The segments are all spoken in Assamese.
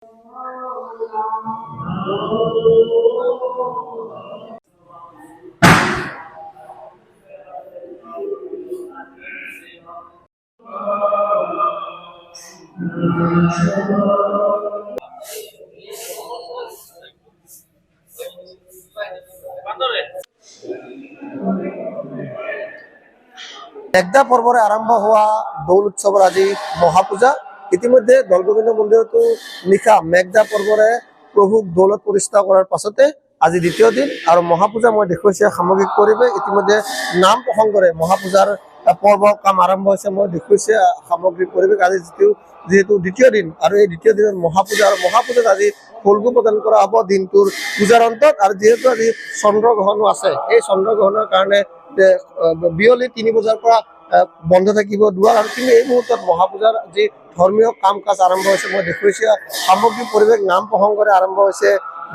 মেঘদা পৰ্বৰে আৰম্ভ হোৱা দৌল উৎসৱৰ আজি মহাপূজা। ইতিমধ্যে দৌলগোবিন্দ মন্দিৰতো নিশা মেঘদা পৰ্বৰে প্ৰভুক দৌলত প্ৰতিষ্ঠা কৰাৰ পাছতে আজি দ্বিতীয় দিন আৰু মহাপূজা মই দেখুৱাইছে সামগ্ৰিক পৰিৱেশ। ইতিমধ্যে নাম প্ৰসংগৰে মহাপূজাৰ পৰ্ব কাম আৰম্ভ হৈছে। মই দেখুৱাইছে সামগ্ৰিক পৰিৱেশ। আজি যিহেতু দ্বিতীয় দিন আৰু এই দ্বিতীয় দিনত মহাপূজা আৰু মহাপূজাত আজি ফলগু প্ৰদান কৰা হ'ব দিনটোৰ পূজাৰ অন্তত। আৰু যিহেতু আজি চন্দ্ৰগ্ৰহণো আছে, এই চন্দ্ৰগ্ৰহণৰ কাৰণে বিয়লি 3 বজাৰ পৰা বন্ধ থাকিব দুৱাৰ। আৰু কিন্তু এই মুহূৰ্তত মহাপূজাৰ যি ধৰ্মীয় কাম কাজ আৰম্ভ হৈছে মই দেখুৱাইছে সামগ্ৰিক পৰিৱেশ। নাম প্ৰসংগৰে আৰম্ভ হৈছে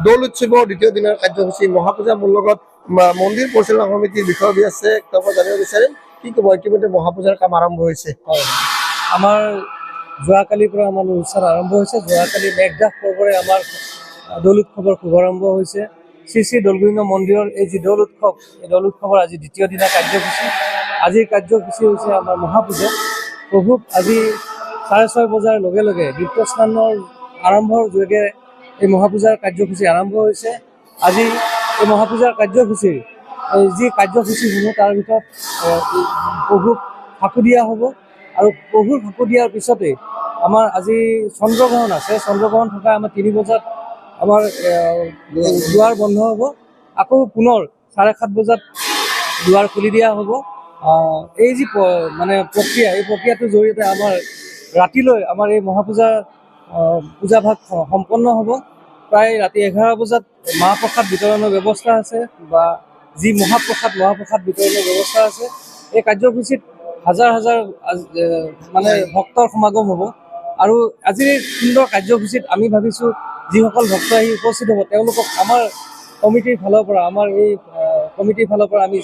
দৌল উৎসৱৰ দ্বিতীয় দিনৰ কাৰ্যসূচী মহাপূজা। মোৰ লগত মন্দিৰ পৰিচালনা সমিতিৰ বিষয়বী আছে, তেওঁক জানিব বিচাৰিম কি ক'ব। ইতিমধ্যে মহাপূজাৰ কাম আৰম্ভ হৈছে। আমাৰ যোৱাকালিৰ পৰা আমাৰ অনুষ্ঠান আৰম্ভ হৈছে। যোৱাকালি মেঘদা পৰ্বৰে আমাৰ দৌল উৎসৱৰ শুভাৰম্ভ হৈছে। শ্ৰী শ্ৰী দৌলগোবিন্দ মন্দিৰৰ এই যি দৌল উৎসৱ, এই দৌল উৎসৱৰ আজি দ্বিতীয় দিনা কাৰ্যসূচী। আজিৰ কাৰ্যসূচী হৈছে আমাৰ মহাপূজা। প্ৰভুক আজি 6:30 বজাৰ লগে লগে দীপ্ত স্নানৰ আৰম্ভৰ যোগে এই মহাপূজাৰ কাৰ্যসূচী আৰম্ভ হৈছে। আজি এই মহাপূজাৰ কাৰ্যসূচীৰ যি কাৰ্যসূচীসমূহ তাৰ ভিতৰত প্ৰভুক ফাকু দিয়া হ'ব আৰু প্ৰভুৰ ফাকু দিয়াৰ পিছতে আমাৰ আজি চন্দ্ৰগ্ৰহণ আছে। চন্দ্ৰগ্ৰহণ থকা আমাৰ 3 বজাত আমাৰ দুৱাৰ বন্ধ হ'ব। আকৌ পুনৰ 7:30 বজাত দুৱাৰ খুলি দিয়া হ'ব। এই যি মানে প্ৰক্ৰিয়া, এই প্ৰক্ৰিয়াটোৰ জৰিয়তে আমাৰ ৰাতিলৈ আমাৰ এই মহাপূজাৰ পূজাভাগ সম্পন্ন হ'ব। প্ৰায় ৰাতি 11 বজাত মাহ প্ৰসাদ বিতৰণৰ ব্যৱস্থা আছে বা যি মহাপ্ৰসাদ বিতৰণৰ ব্যৱস্থা আছে। এই কাৰ্যসূচীত হাজাৰ হাজাৰ মানে ভক্তৰ সমাগম হ'ব। আৰু আজিৰ এই সুন্দৰ কাৰ্যসূচীত আমি ভাবিছোঁ যিসকল ভক্ত আহি উপস্থিত হ'ব তেওঁলোকক আমাৰ কমিটিৰ ফালৰ পৰা আমি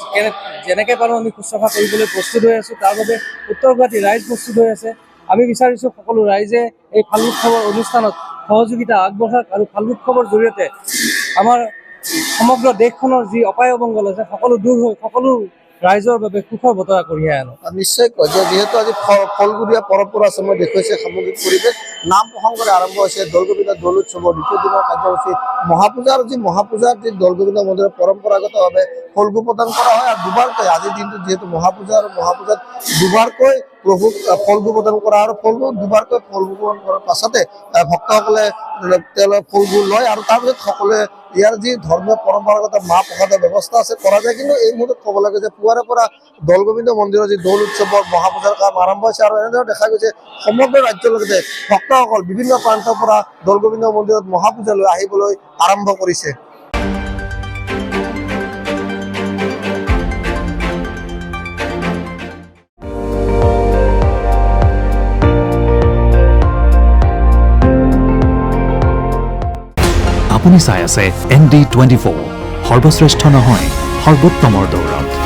যেনেকৈ পাৰোঁ আমি শুশ্ৰূষা কৰিবলৈ প্ৰস্তুত হৈ আছোঁ। তাৰ বাবে উত্তৰ গুৱাহাটীৰ ৰাইজ প্ৰস্তুত হৈ আছে। আমি বিচাৰিছোঁ সকলো ৰাইজে এই ফাল্গু উৎসৱৰ অনুষ্ঠানত সহযোগিতা আগবঢ়াওক আৰু ফাল্গু উৎসৱৰ জৰিয়তে আমাৰ সমগ্ৰ দেশখনৰ যি অপায় অমংগল আছে সকলো দূৰ হৈ সকলো ৰাইজৰ বাবে সুখৰ বতৰা কঢ়িয়াই আনক। নিশ্চয় কয় যে যিহেতু আজি ফলগুৰীয়া পৰম্পৰা আছে মই দেখুৱাইছে সামগ্ৰিক পৰিৱেশ। নাম প্ৰসংগৰে আৰম্ভ হৈছে দৌলগোবিন্দ দৌল উৎসৱৰ দ্বিতীয় দিনৰ কাৰ্যসূচী মহাপূজাৰ। দৌলগোবিন্দ মন্দিৰৰ পৰম্পৰাগতভাৱে ফলগু প্ৰদান কৰা হয় আৰু দুবাৰকৈ আজিৰ দিনটোত যিহেতু মহাপূজা আৰু মহাপূজাত দুবাৰকৈ প্ৰভুক ফলগু প্ৰদান কৰা আৰু দুবাৰকৈ ফলগু প্ৰদান কৰাৰ পাছতে ভক্তসকলে তেওঁলোকে ফলগু লয় আৰু তাৰপিছত সকলোৱে ইয়াৰ যি ধৰ্মীয় পৰম্পৰাগত মাহ প্ৰসাদৰ ব্যৱস্থা আছে কৰা যায়। কিন্তু এই মুহূৰ্তত ক'ব লাগে যে পুৱাৰে পৰা দৌলগোবিন্দ মন্দিৰৰ যি দৌল উৎসৱৰ মহাপূজাৰ কাম আৰম্ভ হৈছে আৰু এনেদৰে দেখা গৈছে সমগ্ৰ ৰাজ্যৰ লগতে ভক্তসকল বিভিন্ন প্ৰান্তৰ পৰা দৌলগোবিন্দ মন্দিৰত মহাপূজালৈ আহিবলৈ আৰম্ভ কৰিছে। আপুনি চাই আছে ND24, সৰ্বশ্ৰেষ্ঠ নহয় সৰ্বোত্তমৰ দৌৰত।